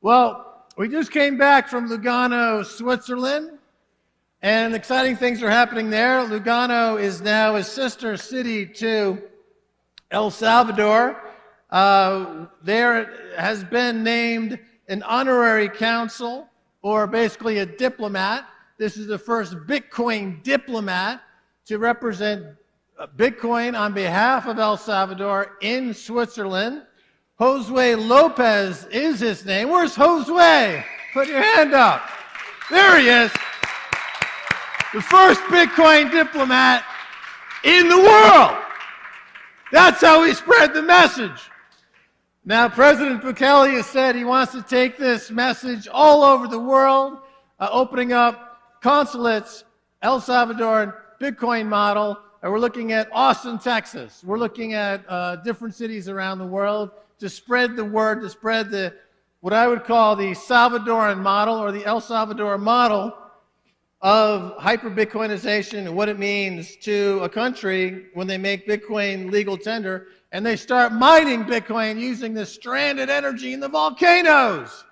Well, we just came back from Lugano, Switzerland, and exciting things are happening there. Lugano is now a sister city to El Salvador. There has been named an honorary consul, or basically a diplomat. This is the first Bitcoin diplomat to represent Bitcoin on behalf of El Salvador in Switzerland. Josue Lopez is his name. Where's Josue? Put your hand up. There he is. The first Bitcoin diplomat in the world. That's how we spread the message. Now, President Bukele has said he wants to take this message all over the world, opening up consulates, El Salvador Bitcoin model. We're looking at Austin, Texas. We're looking at different cities around the world to spread the word, to spread the what I would call the Salvadoran model or the El Salvador model of hyper-Bitcoinization and what it means to a country when they make Bitcoin legal tender and they start mining Bitcoin using the stranded energy in the volcanoes.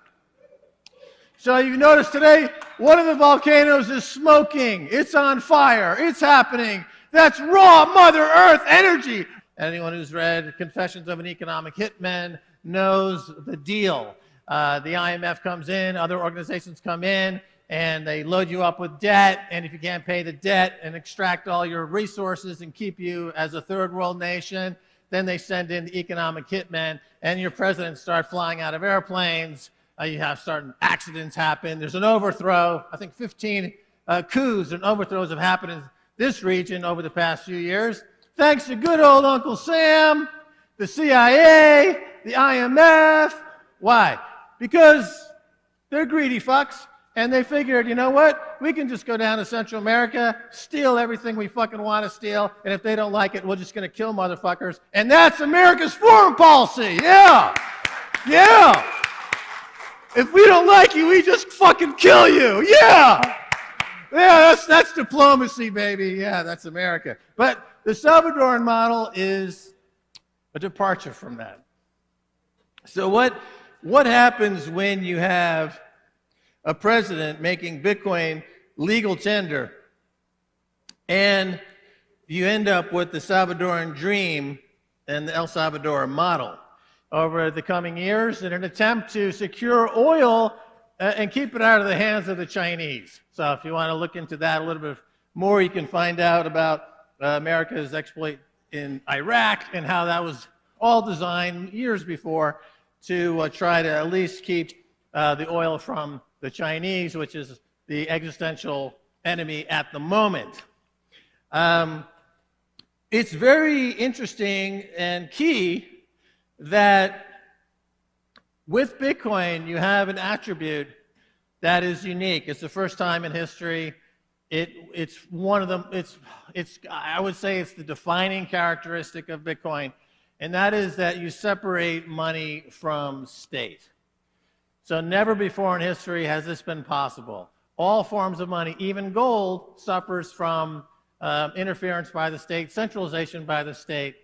So you notice today, one of the volcanoes is smoking. It's on fire. It's happening. That's raw Mother Earth energy. Anyone who's read Confessions of an Economic Hitman knows the deal. The IMF comes in, other organizations come in, and they load you up with debt, and if you can't pay the debt and extract all your resources and keep you as a third world nation, then they send in the economic hitmen, and your presidents start flying out of airplanes. You have certain accidents happen. There's an overthrow. I think 15 coups and overthrows have happened in this region over the past few years. Thanks to good old Uncle Sam, the CIA, the IMF. Why? Because they're greedy fucks, and they figured, you know what? We can just go down to Central America, steal everything we fucking want to steal, and if they don't like it, we're just going to kill motherfuckers. And that's America's foreign policy. Yeah. Yeah. If we don't like you, we just fucking kill you. Yeah. Yeah, that's diplomacy, baby. Yeah, that's America. But the Salvadoran model is a departure from that. So what happens when you have a president making Bitcoin legal tender and you end up with the Salvadoran dream and the El Salvador model over the coming years in an attempt to secure oil and keep it out of the hands of the Chinese? So if you want to look into that a little bit more, you can find out about America's exploit in Iraq and how that was all designed years before to try to at least keep the oil from the Chinese, which is the existential enemy at the moment. It's very interesting and key that with Bitcoin, you have an attribute that is unique. It's the first time in history. It's one of them. I would say it's the defining characteristic of Bitcoin, and that is that you separate money from state. So never before in history has this been possible. All forms of money, even gold, suffers from interference by the state, centralization by the state.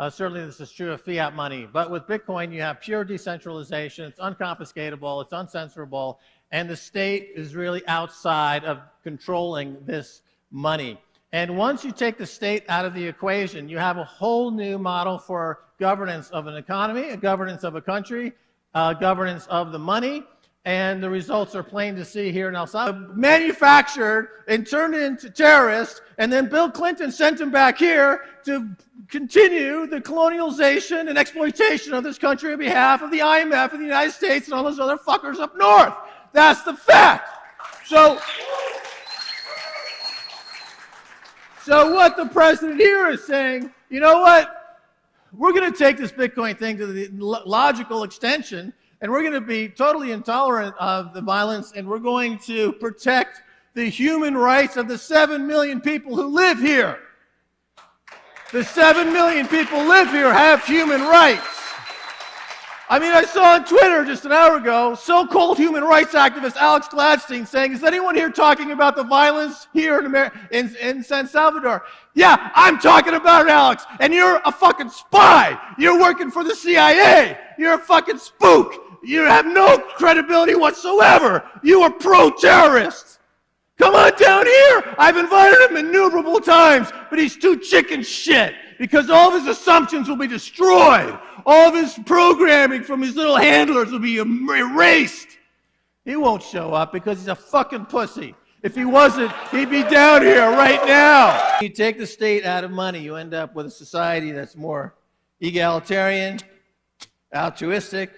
Certainly this is true of fiat money. But with Bitcoin, you have pure decentralization. It's unconfiscatable. It's uncensorable. And the state is really outside of controlling this money. And once you take the state out of the equation, you have a whole new model for governance of an economy, a governance of a country, governance of the money. And the results are plain to see here in El Salvador. Manufactured and turned into terrorists, and then Bill Clinton sent them back here to continue the colonialization and exploitation of this country on behalf of the IMF and the United States and all those other fuckers up north. That's the fact. So what the president here is saying, you know what? We're going to take this Bitcoin thing to the logical extension, and we're going to be totally intolerant of the violence, and we're going to protect the human rights of the 7 million people who live here. The 7 million people live here have human rights. I mean, I saw on Twitter just an hour ago, so-called human rights activist Alex Gladstein saying, is anyone here talking about the violence here in San Salvador? Yeah, I'm talking about it, Alex, and you're a fucking spy. You're working for the CIA. You're a fucking spook. You have no credibility whatsoever. You are pro-terrorist. Come on down here. I've invited him innumerable times, but he's too chicken shit because all of his assumptions will be destroyed. All of his programming from his little handlers will be erased. He won't show up because he's a fucking pussy. If he wasn't, he'd be down here right now. You take the state out of money, you end up with a society that's more egalitarian, altruistic.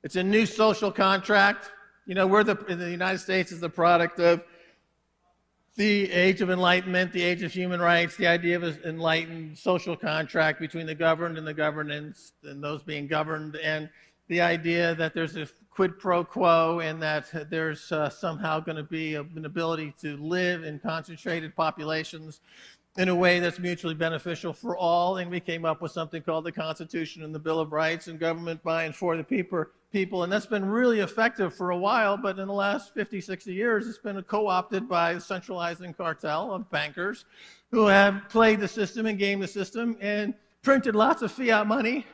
It's a new social contract. You know, in the United States is the product of the age of enlightenment, the age of human rights, the idea of an enlightened social contract between the governed and the governance, and those being governed, and the idea that there's a quid pro quo and that there's somehow going to be an ability to live in concentrated populations in a way that's mutually beneficial for all. And we came up with something called the Constitution and the Bill of Rights, and government by and for the people. And that's been really effective for a while, but in the last 50, 60 years, it's been co-opted by a centralizing cartel of bankers who have played the system and gamed the system and printed lots of fiat money.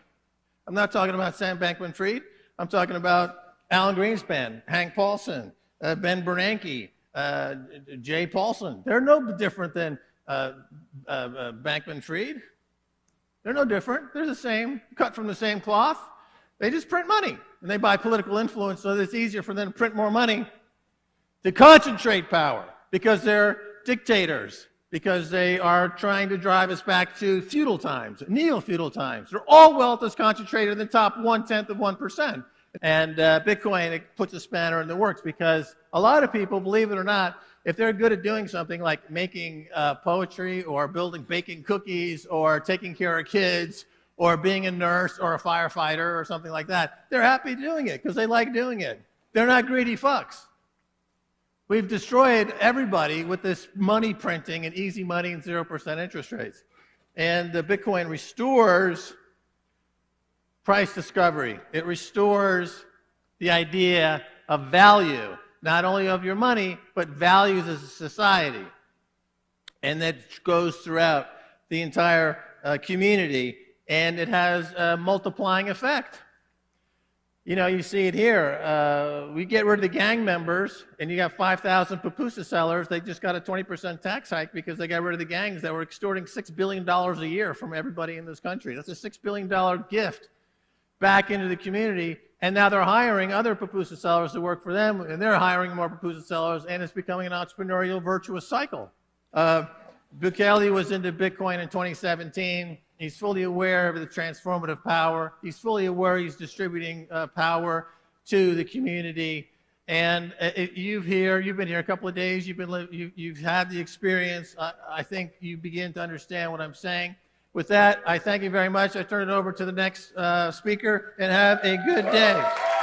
I'm not talking about Sam Bankman-Fried. I'm talking about Alan Greenspan, Hank Paulson, Ben Bernanke, Jay Paulson. They're no different than Bankman-Fried. They're no different. They're the same, cut from the same cloth. They just print money, and they buy political influence so that it's easier for them to print more money to concentrate power because they're dictators, because they are trying to drive us back to feudal times, neo-feudal times. Their all wealth is concentrated in the top 1/10 of 1%. And Bitcoin, it puts a spanner in the works because a lot of people, believe it or not, if they're good at doing something like making poetry or baking cookies or taking care of kids or being a nurse or a firefighter or something like that, they're happy doing it because they like doing it. They're not greedy fucks. We've destroyed everybody with this money printing and easy money and 0% interest rates. And the Bitcoin restores price discovery. It restores the idea of value, not only of your money, but values as a society. And that goes throughout the entire community, and it has a multiplying effect. You know, you see it here. We get rid of the gang members, and you got 5,000 pupusa sellers. They just got a 20% tax hike because they got rid of the gangs that were extorting $6 billion a year from everybody in this country. That's a $6 billion gift back into the community, and now they're hiring other pupusa sellers to work for them, and they're hiring more pupusa sellers, and it's becoming an entrepreneurial virtuous cycle. Bukele was into Bitcoin in 2017. He's fully aware of the transformative power. He's fully aware he's distributing power to the community. And you've been here a couple of days. You've had the experience. I think you begin to understand what I'm saying. With that, I thank you very much. I turn it over to the next speaker, and have a good day.